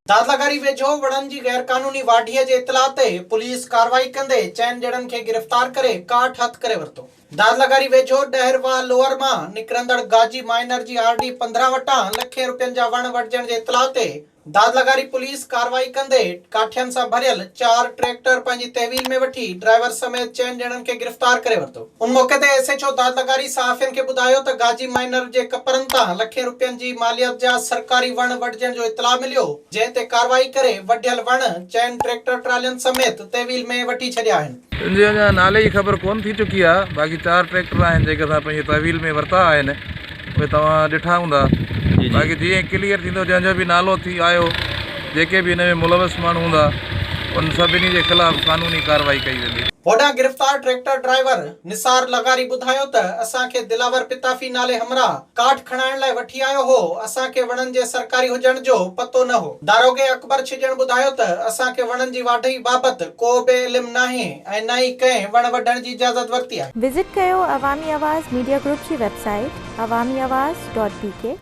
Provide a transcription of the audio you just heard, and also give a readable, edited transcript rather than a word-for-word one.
दादलागारी वेझो वणनि जी गैर कानूनी वाढीअ जे इतला ते पुलिस कार्रवाई कंदे चइनि ॼणनि खे गिरफ़्तार करे 61 हथ करे वरितो। दादलागारी वेझो डहरवा लोअर मां निकिरंदड़ गाजी माइनर जी आरडी 15 वटां लखे रुपयनि जा वण वढजण जे इतला ते दादलागारी पुलिस कार्रवाई कंदे काठियनि सां भरियल 4 ट्रैक्टर पंहिंजी तहवील में वठी ड्राइवर समेत चइनि ॼणनि खे गिरफ़्तार करे वरितो। उन मौके ते एसएचओ दादलागारी सहाफ़ियुनि खे ॿुधायो त गाजी माइनर जे कपरनि तां लखे रुपयनि जी मालियत जा सरकारी वण वढजण जो इतला मिलियो, जंहिं ते कार्रवाई करे वढियल वण चइनि ट्रैक्टर ट्रालियुनि समेत तहवील में वठी छॾिया आहिनि। इनजे अञा नाले जी ख़बर कोन थी चुकी आहे। बाक़ी 4 ट्रैक्टर आहिनि जेके असां पंहिंजी तहवील में वरिता आहिनि, उहे तव्हां ॾिठा हूंदा। बाक़ी जीअं क्लियर थींदो जंहिंजो बि नालो थी आयो, जेके बि हिन में मुलविस माण्हू हूंदा उन सभिनी जे ख़िलाफ़ कानूनी कार्रवाई कई वेंदी। होॾां गिरफ़्तार ट्रैक्टर ड्राइवर निसार लगारी ॿुधायो त असांखे दिलावर पिताफी नाले हमरा काठ खणाइण लाइ वठी आयो हो, असांखे वणनि जे सरकारी हुजण जो पतो न हो। दारोगे अकबर छिजण ॿुधायो त असांखे वणनि जी वाढी बाबति को बि इल्मु नाहे ऐं न ई कंहिं वण वढण जी इजाज़त वरिती आहे। विज़िट कयो अवामी आवाज़ मीडिया ग्रुप जी वेबसाइट awamiawaz.pk।